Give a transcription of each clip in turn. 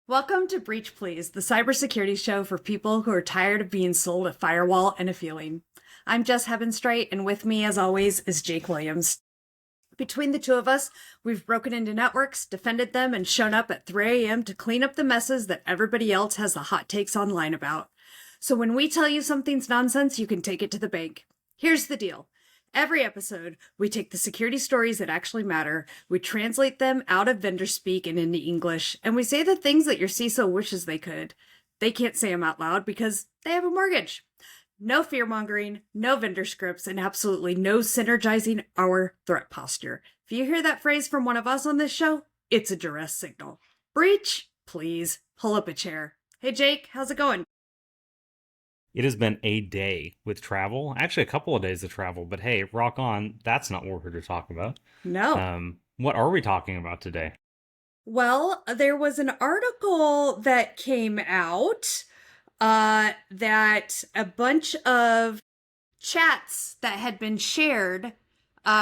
Welcome to Breach Please, the cybersecurity show for people who are tired of being sold a firewall and a feeling. I'm Jess Heavenstrite, and with me, as always, is Jake Williams. Between the two of us, we've broken into networks, defended them, and shown up at 3 a.m. to clean up the messes that everybody else has the hot takes online about. So when we tell you something's nonsense, you can take it to the bank. Here's the deal. Every episode, we take the security stories that actually matter, we translate them out of vendor speak and into English, and we say the things that your CISO wishes they could. They can't say them out loud because they have a mortgage. No fear-mongering, no vendor scripts, and absolutely no synergizing our threat posture. If you hear that phrase from one of us on this show, it's a duress signal. Breach, please, pull up a chair. Hey Jake, how's it going? It has been a day with travel, actually a couple of days of travel, but hey, rock on. That's not what we're here to talk about. No. What are we talking about today? Well, there was an article that came out that a bunch of chats that had been shared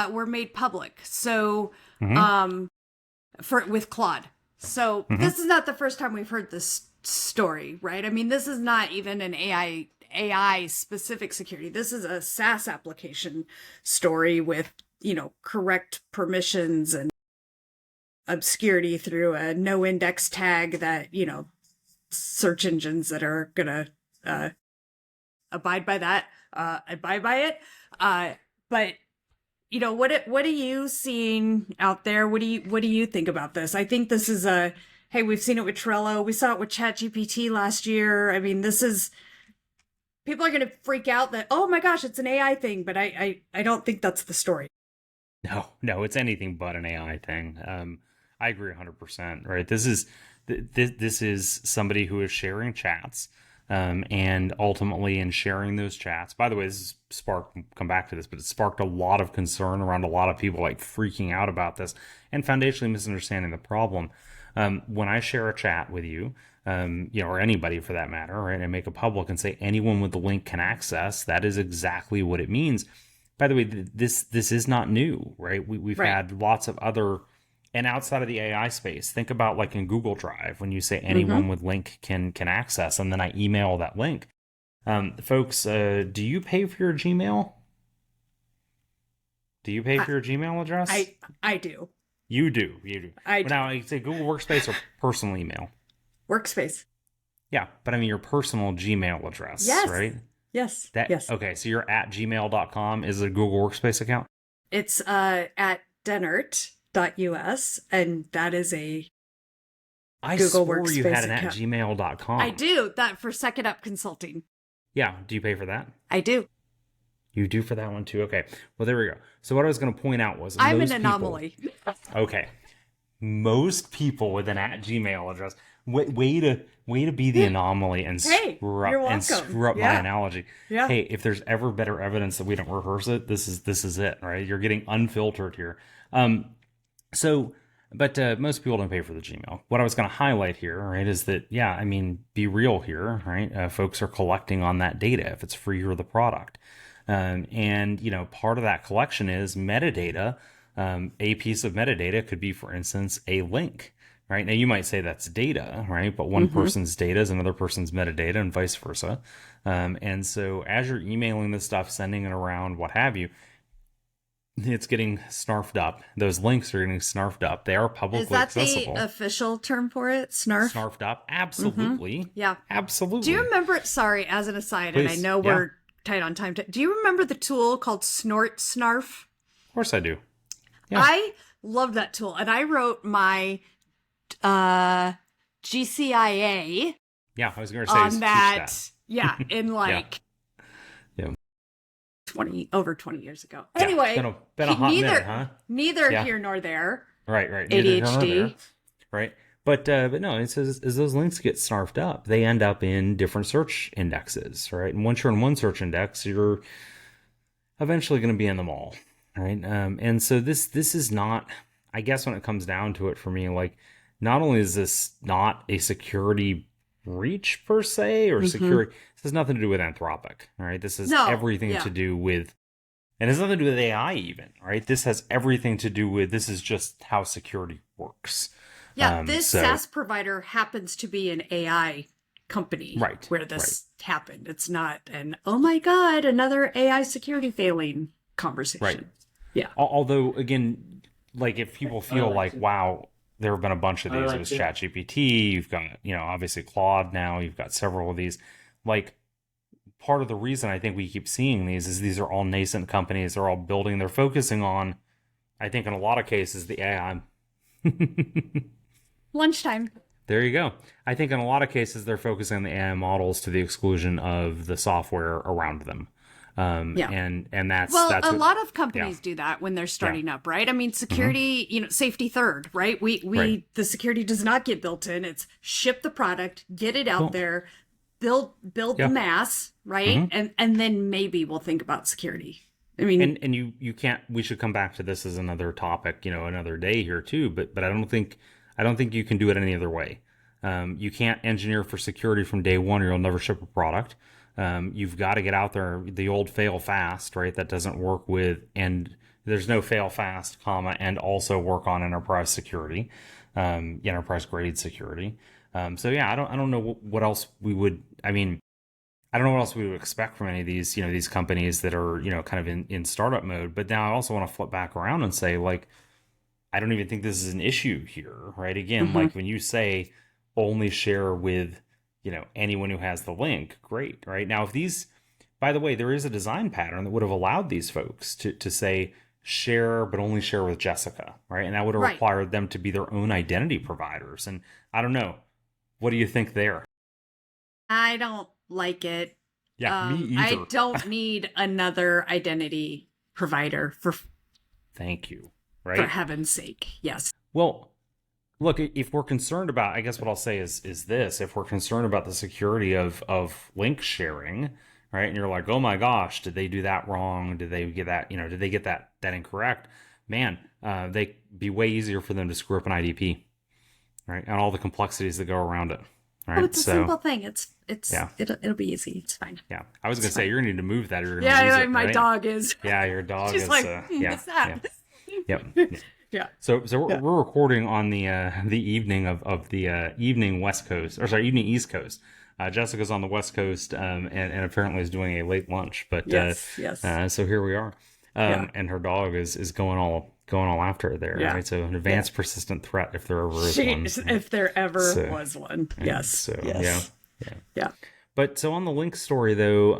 were made public. So, with Claude. So this is not the first time we've heard this story, right? I mean, this is not even an AI specific security. This is a SaaS application story with, correct permissions and obscurity through a no index tag that, search engines that are gonna abide by that, abide by it. But what are you seeing out there? What do you think about this? I think this is hey, we've seen it with Trello. We saw it with ChatGPT last year. I mean, people are going to freak out that, oh my gosh, it's an AI thing, but I don't think that's the story. No, it's anything but an AI thing. I agree 100%, right? This is somebody who is sharing chats, and ultimately in sharing those chats, by the way, this sparked, come back to this, but it sparked a lot of concern around a lot of people like freaking out about this and foundationally misunderstanding the problem. When I share a chat with you, or anybody for that matter, right, and make it public and say anyone with the link can access, that is exactly what it means. By the way, this is not new, right? We've Right. had lots of other, and outside of the AI space, think about like in Google Drive when you say anyone with link can access, and then I email that link. Folks, do you pay for your Gmail? Do you pay for your Gmail address? I do. You do. I do. Now, you say Google Workspace or personal email. Workspace. Yeah, but I mean your personal Gmail address, Yes. right? Yes. Yes. Okay, so you're at gmail.com is a Google Workspace account? It's at denert.us, and that is a I Google swore Workspace you had an account. at gmail.com. I do. That for Second Up Consulting. Yeah, do you pay for that? I do. You do for that one too? Okay, well there we go. So what I was going to point out was I'm an anomaly. Okay. Most people with an at Gmail address, way to be the anomaly and Hey, you're screw up welcome. my analogy. Yeah. Hey, if there's ever better evidence that we don't rehearse it, this is it, right? You're getting unfiltered here. But most people don't pay for the Gmail. What I was going to highlight here, right, is that, yeah, I mean, be real here, right? Folks are collecting on that data if it's free or the product. And, part of that collection is metadata. A piece of metadata could be, for instance, a link, right? Now, you might say that's data, right? But one person's data is another person's metadata and vice versa. And so as you're emailing this stuff, sending it around, what have you, it's getting snarfed up. Those links are getting snarfed up. They are publicly accessible. Is that the official term for it? Snarf? Snarfed up? Absolutely. Yeah. Absolutely. Do you remember, sorry, as an aside, Please. and I know we're tight on time, do you remember the tool called Snort Snarf? Of course I do. Yeah. I love that tool, and I wrote my GCIA Yeah, I was going to say on that. Yeah, in like Yeah. over 20 years ago. Yeah, Anyway, been a hot minute, huh? Neither Yeah. here nor there. Right. Neither here nor ADHD. there, right? But no, it says as those links get snarfed up, they end up in different search indexes, right? And once you're in one search index, you're eventually going to be in them all, right? And so this is not, I guess when it comes down to it for me, like, not only is this not a security breach per se or security, this has nothing to do with Anthropic, all right? This has everything to do with, and it has nothing to do with AI even, right? This has everything to do with, this is just how security works. Yeah, this SaaS provider happens to be an AI company where this happened. It's not an, oh my God, another AI security failing conversation. Right. Yeah. Although, again, like if people feel like, wow, there have been a bunch of these. It was ChatGPT. You've got, obviously Claude now. You've got several of these. Like, part of the reason I think we keep seeing these is these are all nascent companies. They're all building. They're focusing on, I think in a lot of cases, the AI. Lunchtime. There you go. I think in a lot of cases, they're focusing on the AI models to the exclusion of the software around them. And that's a lot of companies do that when they're starting up, right? I mean, security, safety third, right? The security does not get built in. It's ship the product, get it out there, build the mass, right? And then maybe we'll think about security. I mean, and you can't. We should come back to this as another topic, another day here too. But I don't think you can do it any other way. You can't engineer for security from day one, or you'll never ship a product. You've got to get out there. The old fail fast, right? That doesn't work with, and there's no fail fast, and also work on enterprise security, enterprise grade security. I don't know what else we would. I mean, I don't know what else we would expect from any of these, these companies that are, kind of in startup mode. But now I also want to flip back around and say, like, I don't even think this is an issue here, right? Again, like when you say only share with, anyone who has the link, great, right? Now, if these, by the way, there is a design pattern that would have allowed these folks to say share, but only share with Jessica, right? And that would have required them to be their own identity providers. And I don't know. What do you think there? I don't like it. Yeah, me either. I don't need another identity provider for. Thank you. Right. For heaven's sake, yes. Well, look, if we're concerned about, I guess what I'll say is this: if we're concerned about the security of link sharing, right? And you're like, oh my gosh, did they do that wrong? Did they get that? Did they get that incorrect? Man, they be way easier for them to screw up an IDP, right? And all the complexities that go around it. Right? Oh, it's a simple thing. It'll be easy. It's fine. Yeah, I was gonna say you're gonna need to move that. Or you're gonna lose it, my right? dog is. Yeah, your dog She's is. Like, what's that? Yep. Yeah. So we're recording on the evening of the evening West Coast, or sorry, evening East Coast. Jessica's on the West Coast, and apparently is doing a late lunch. But yes. So here we are, and her dog is going all after her there. Right? So an advanced persistent threat if there ever is one. If there ever was one. Yes. So yeah. But so on the link story though,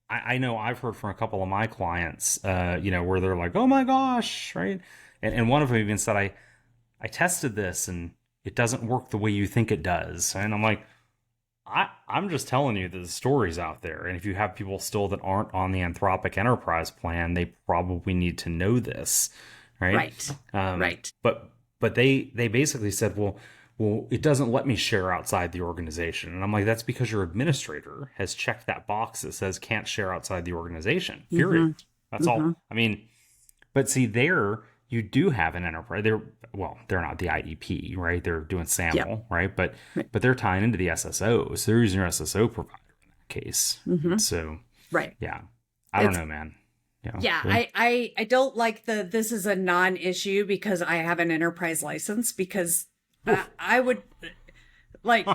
I know I've heard from a couple of my clients, where they're like, oh my gosh, right? And one of them even said, I tested this and it doesn't work the way you think it does. And I'm like, I'm just telling you that the story's out there. And if you have people still that aren't on the Anthropic enterprise plan, they probably need to know this, right? Right. But they basically said, well, it doesn't let me share outside the organization. And I'm like, that's because your administrator has checked that box that says can't share outside the organization, period. That's all. I mean, but see, there you do have an enterprise. They're not the IDP, right? They're doing SAML, right? But they're tying into the SSO. So they're using your SSO provider in that case. So, yeah. I don't know, man. I don't like this is a non-issue because I have an enterprise license because I would like,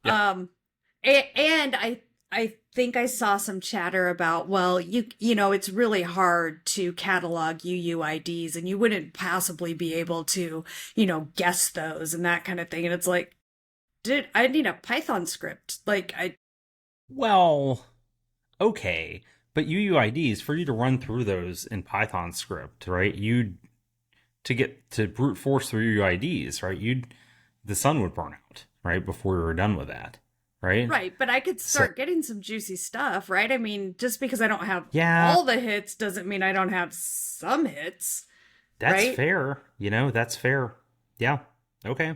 and I think I saw some chatter about, well, it's really hard to catalog UUIDs and you wouldn't possibly be able to, guess those and that kind of thing. And it's like, dude, I need a Python script. Well, okay. But UUIDs, for you to run through those in Python script, right? To get to brute force through UUIDs, right? The sun would burn out, right? Before we were done with that, right? Right, but I could start getting some juicy stuff, right? I mean, just because I don't have all the hits doesn't mean I don't have some hits. That's fair. That's fair. Yeah. Okay.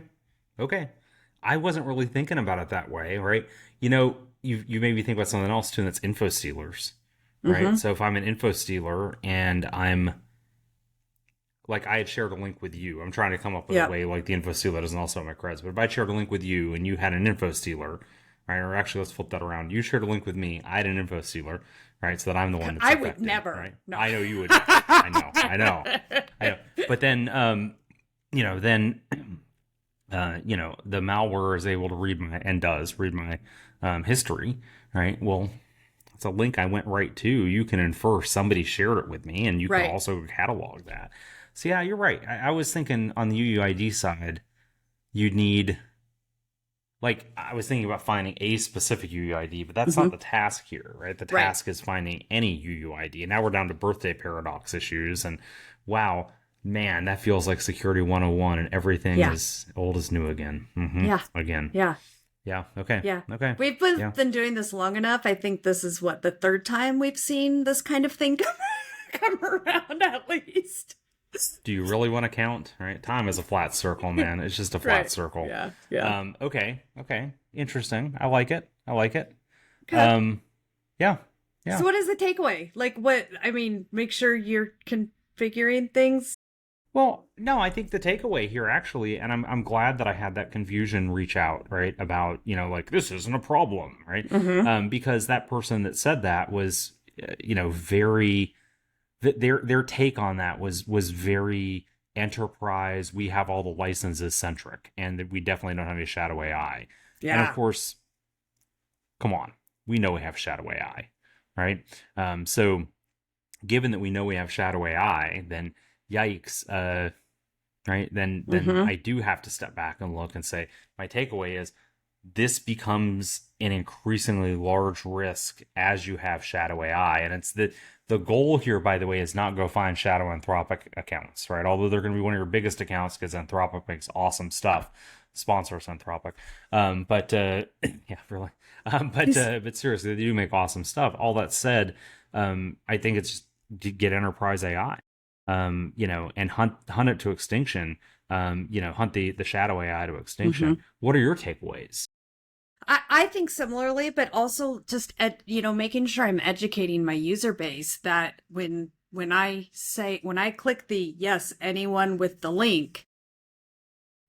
I wasn't really thinking about it that way, right? You made me think about something else too, and that's info stealers, right? So if I'm an info stealer and I'm like, I had shared a link with you. I'm trying to come up with a way like the info stealer doesn't also have my creds. But if I shared a link with you and you had an info stealer, right? Or actually, let's flip that around. You shared a link with me. I had an info stealer, right? So that I'm the one that's affected, would never. Right? No. I know you would. I know. But then, then the malware is able to read and does read my history, right? Well, it's a link I went right to. You can infer somebody shared it with me, and you can Right. also catalog that. So yeah, you're right. I was thinking on the UUID side, you'd need, like, I was thinking about finding a specific UUID, but that's not Hmm. the task here, right? The Right. task is finding any UUID. And now we're down to birthday paradox issues. And wow, man, that feels like security 101, and everything Yeah. is old as new again. Yeah. Again. Yeah. Yeah. Okay. Yeah. Okay. We've been, Yeah. been doing this long enough. I think this is what, the third time we've seen this kind of thing come around, at least. Do you really want to count? Right? Time is a flat circle, man. It's just a flat Right. circle. Yeah. Yeah. Okay. Okay. Interesting. I like it. I like it. Okay. Yeah. So Yeah. what is the takeaway? Like, what, I mean, make sure you're configuring things. Well, no, I think the takeaway here actually, and I'm glad that I had that confusion reach out, right? About, like, this isn't a problem, right? Mm-hmm. Because that person that said that was, very, their take on that was very enterprise. We have all the licenses centric, and that we definitely don't have any shadow AI. And of Yeah. course, come on, we know we have shadow AI, right? So given that we know we have shadow AI, then yikes, right? Then Mm-hmm. I do have to step back and look and say, my takeaway is this becomes an increasingly large risk as you have shadow AI. And it's the goal here, by the way, is not go find shadow Anthropic accounts, right? Although they're going to be one of your biggest accounts because Anthropic makes awesome stuff. Sponsor us, Anthropic. But yeah, really. But seriously, they do make awesome stuff. All that said, I think it's just to get enterprise AI, and hunt it to extinction. Hunt the shadow AI to Mm-hmm. extinction. What are your takeaways? I think similarly, but also just making sure I'm educating my user base that when I click the yes, anyone with the link,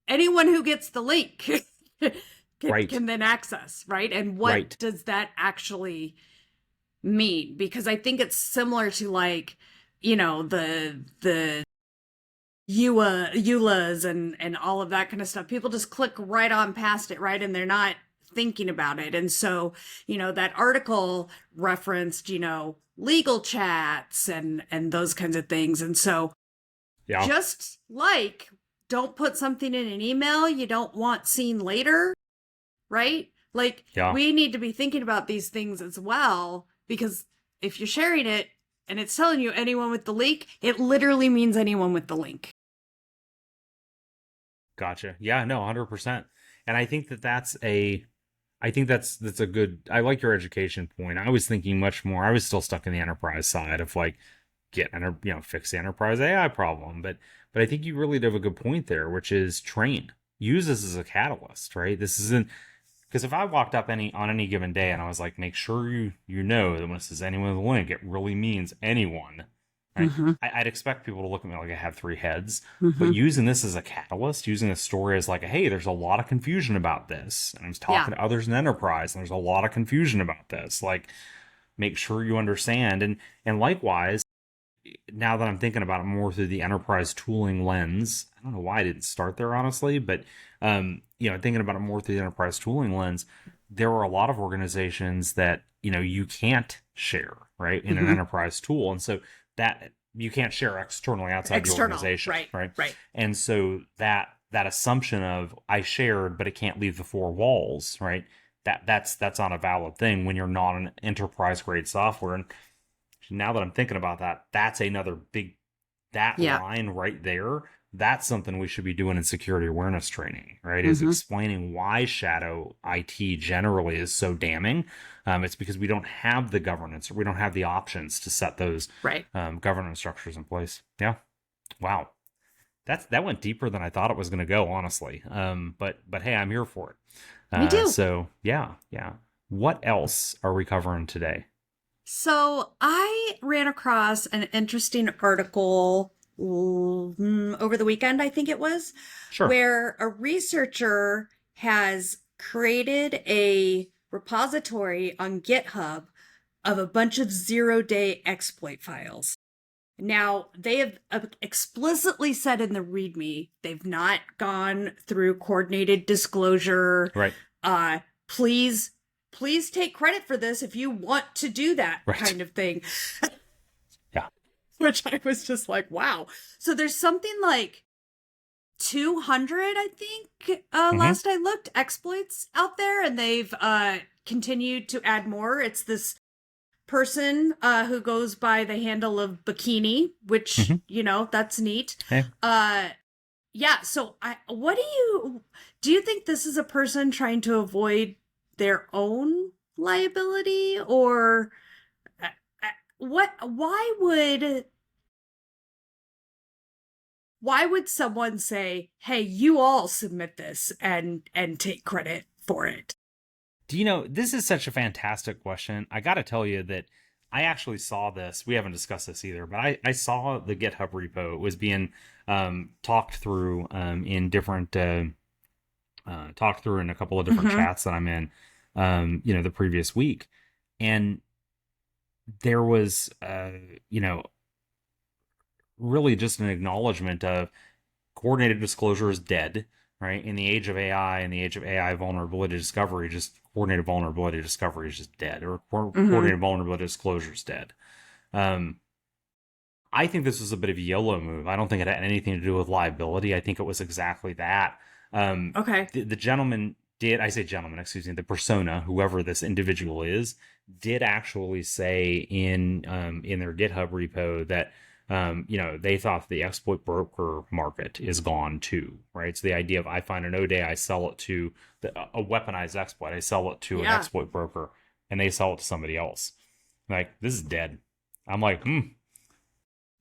anyone who gets the link Right, can then access, right? And what right, does that actually mean? Because I think it's similar to, like, the EULAs and all of that kind of stuff. People just click right on past it, right? And they're not thinking about it. And so, that article referenced, legal chats and those kinds of things. And so, yeah, just like, don't put something in an email you don't want seen later, right? Like, yeah. we need to be thinking about these things as well, because if you're sharing it and it's telling you anyone with the link, it literally means anyone with the link. Gotcha. Yeah, no, 100%. And I think that's a good. I like your education point. I was thinking much more. I was still stuck in the enterprise side of, like, fix the enterprise AI problem. But I think you really have a good point there, which is train. Use this as a catalyst, right? This isn't, because if I walked up on any given day and I was like, make sure you know that when it says anyone with a link, it really means anyone, right? Mm-hmm. I'd expect people to look at me like I have three heads. But Mm-hmm. using this as a catalyst, using a story as like, hey, there's a lot of confusion about this, and I was Yeah. talking to others in enterprise, and there's a lot of confusion about this. Like, make sure you understand, and likewise, now that I'm thinking about it more through the enterprise tooling lens, I don't know why I didn't start there, honestly, but thinking about it more through the enterprise tooling lens, there are a lot of organizations that you can't share, right, in an Mm-hmm. enterprise tool, and so that you can't share externally outside the External. organization, Right. right? Right. And so that assumption of I shared, but it can't leave the four walls, right? That's not a valid thing when you're not an enterprise grade software. And now that I'm thinking about that, that's another big, that Yeah. line right there. That's something we should be doing in security awareness training, right? Is Mm-hmm. explaining why shadow IT generally is so damning. It's because we don't have the governance, or we don't have the options to set those Right. governance structures in place. Yeah. Wow. That went deeper than I thought it was going to go, honestly. But hey, I'm here for it. Me too. So yeah, yeah. What else are we covering today? So I ran across an interesting article over the weekend, I think it was, Sure. where a researcher has created a repository on GitHub of a bunch of 0-day exploit files. Now, they have explicitly said in the README they've not gone through coordinated disclosure. Right. Please, please take credit for this if you want to do that Right. kind of thing. Yeah. Which I was just like, wow. So there's something like 200, I think, last I looked, exploits out there, and they've continued to add more. It's this person who goes by the handle of Bikini, which, that's neat. Hey. Yeah, so do you think this is a person trying to avoid their own liability, or why would someone say, hey, you all submit this and take credit for it? Do you know, this is such a fantastic question. I got to tell you that I actually saw this. We haven't discussed this either, but I saw the GitHub repo. It was being talked through in different, talked through in a couple of different chats that I'm in, the previous week. And there was, really just an acknowledgement of coordinated disclosure is dead, right? In the age of AI, in the age of AI vulnerability discovery, just coordinated vulnerability discovery is just dead, or coordinated vulnerability disclosure is dead. I think this was a bit of a YOLO move. I don't think it had anything to do with liability. I think it was exactly that. Okay. The gentleman did, I say gentleman, excuse me, the persona, whoever this individual is, did actually say in their GitHub repo that they thought the exploit broker market is gone too, right? So the idea of I find an O-Day, I sell it to a weaponized exploit, I sell it to an exploit broker, and they sell it to somebody else. Like, this is dead. I'm like,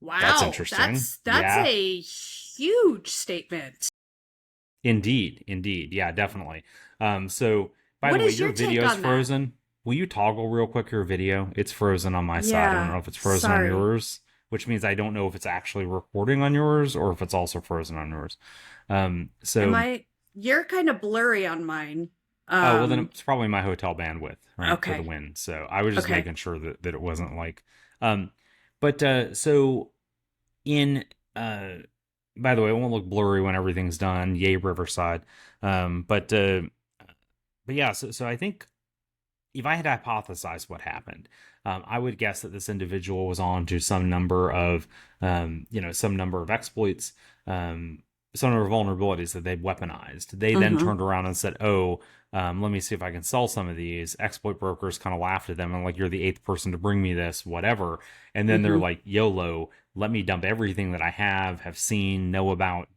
wow, that's interesting. That's a huge statement. Indeed, yeah, definitely. So by the way, your video's frozen. That? Will you toggle real quick your video? It's frozen on my side. I don't know if it's frozen on yours, which means I don't know if it's actually recording on yours or if it's also frozen on yours. You're kind of blurry on mine. Well, then it's probably my hotel bandwidth, right, for the win. So I was just making sure that it wasn't like, so in, by the way, it won't look blurry when everything's done. Yay, Riverside. But yeah, so I think if I had hypothesized what happened, I would guess that this individual was on to some number of exploits, some number of vulnerabilities that they've weaponized. They then turned around and said, let me see if I can sell some of these. Exploit brokers kind of laughed at them and like, you're the 8th person to bring me this, whatever. And then they're like, YOLO, let me dump everything that I have seen, know about, ...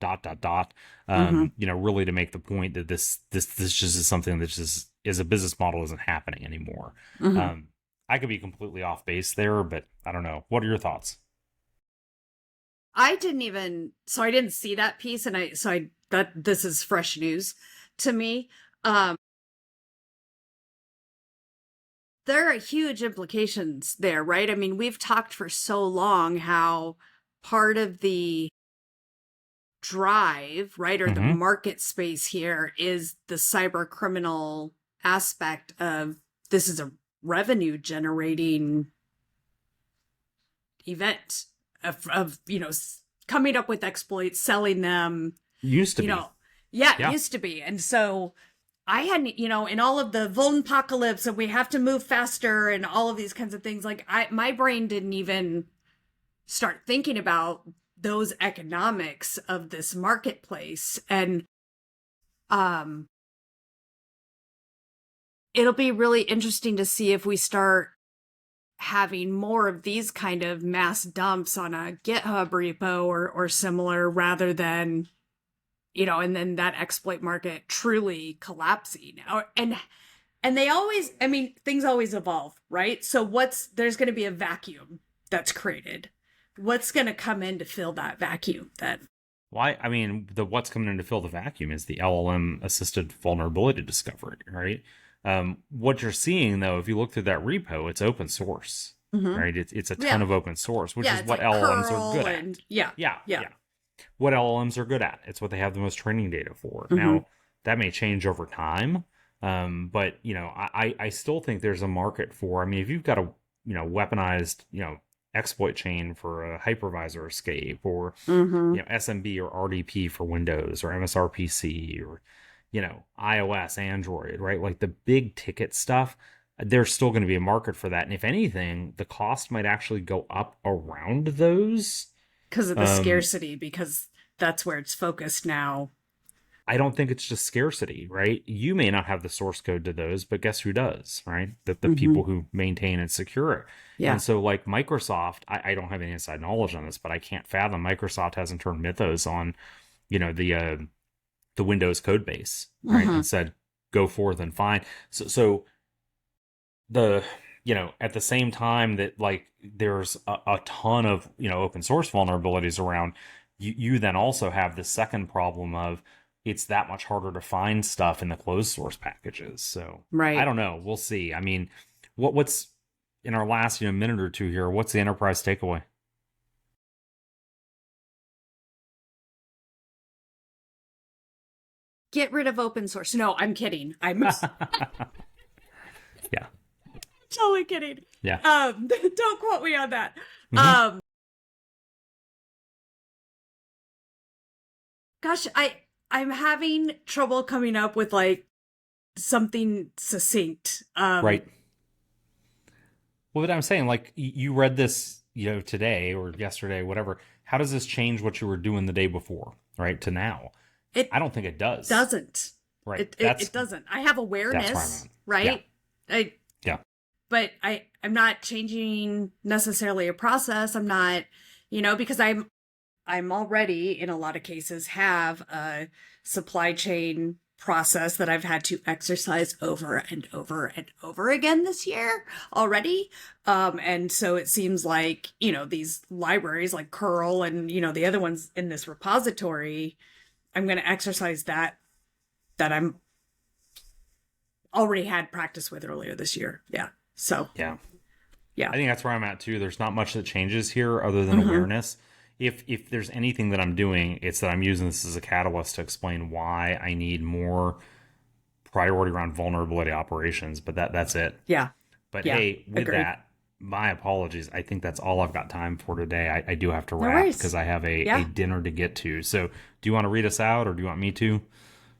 really to make the point that this just is something that just is a business model isn't happening anymore. I could be completely off base there, but I don't know. What are your thoughts? I didn't see that piece, and this is fresh news to me. There are huge implications there, right? I mean, we've talked for so long how part of the drive, right, or the market space here is the cyber criminal aspect of this is a revenue generating event of coming up with exploits, selling them. Used to be. It used to be. And so I hadn't, in all of the vulnapocalypse and we have to move faster and all of these kinds of things, like my brain didn't even start thinking about those economics of this marketplace. And it'll be really interesting to see if we start having more of these kind of mass dumps on a GitHub repo or similar, rather than, and then that exploit market truly collapsing. And they always, things always evolve, right? So there's going to be a vacuum that's created. What's going to come in to fill that vacuum then? Why? What's coming in to fill the vacuum is the LLM assisted vulnerability discovery, right? What you're seeing, though, if you look through that repo, it's open source, right? It's a ton of open source, which is what LLMs are good at. Yeah. What LLMs are good at. It's what they have the most training data for. Now, that may change over time, but I still think there's a market for. If you've got a weaponized exploit chain for a hypervisor escape, or SMB or RDP for Windows, or MSRPC, or iOS, Android, right? Like the big ticket stuff, there's still going to be a market for that. And if anything, the cost might actually go up around those. Because of the scarcity, because that's where it's focused now. I don't think it's just scarcity, right? You may not have the source code to those, but guess who does, right? The people who maintain and secure it. Yeah. And so like Microsoft, I don't have any inside knowledge on this, but I can't fathom Microsoft hasn't turned Mythos on, the Windows code base, right? And said, go forth and find. So the, at the same time that like there's a ton of, open source vulnerabilities around, you then also have the second problem of, it's that much harder to find stuff in the closed source packages. So right. I don't know. We'll see. I mean, what's in our last minute or two here? What's the enterprise takeaway? Get rid of open source. No, I'm kidding. I'm yeah, totally kidding. Yeah. Don't quote me on that. Gosh, I'm having trouble coming up with like something succinct. Right. Well, but I'm saying, like, you read this, today or yesterday, whatever. How does this change what you were doing the day before, right, to now? I don't think it does. Doesn't. Right. It doesn't. I have awareness, right? Yeah. But I'm not changing necessarily a process. I'm not, because I'm already, in a lot of cases, have a supply chain process that I've had to exercise over and over and over again this year already. And so it seems like, these libraries like curl and, the other ones in this repository, I'm going to exercise that I'm already had practice with earlier this year. Yeah. So. Yeah. Yeah. I think that's where I'm at too. There's not much that changes here other than awareness. If there's anything that I'm doing, it's that I'm using this as a catalyst to explain why I need more priority around vulnerability operations. But that's it. Yeah. But hey, with agreed. that, my apologies. I think that's all I've got time for today. I do have to wrap because I have a dinner to get to. So do you want to read us out or do you want me to?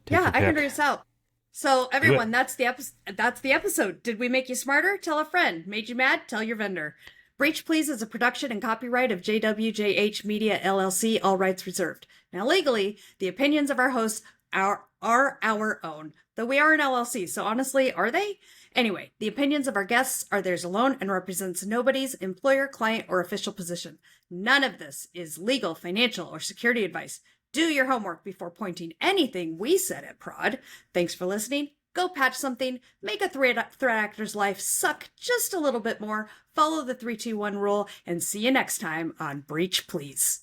Yeah, I can read us out. So everyone, that's the episode. Did we make you smarter? Tell a friend. Made you mad? Tell your vendor. Breach Please is a production and copyright of JWJH Media LLC, all rights reserved. Now, legally, the opinions of our hosts are our own, though we are an LLC, so honestly, are they? Anyway, the opinions of our guests are theirs alone and represents nobody's employer, client, or official position. None of this is legal, financial, or security advice. Do your homework before pointing anything we said at Prod. Thanks for listening. Go patch something, make a threat actor's life suck just a little bit more, follow the 3-2-1 rule, and see you next time on Breach Please.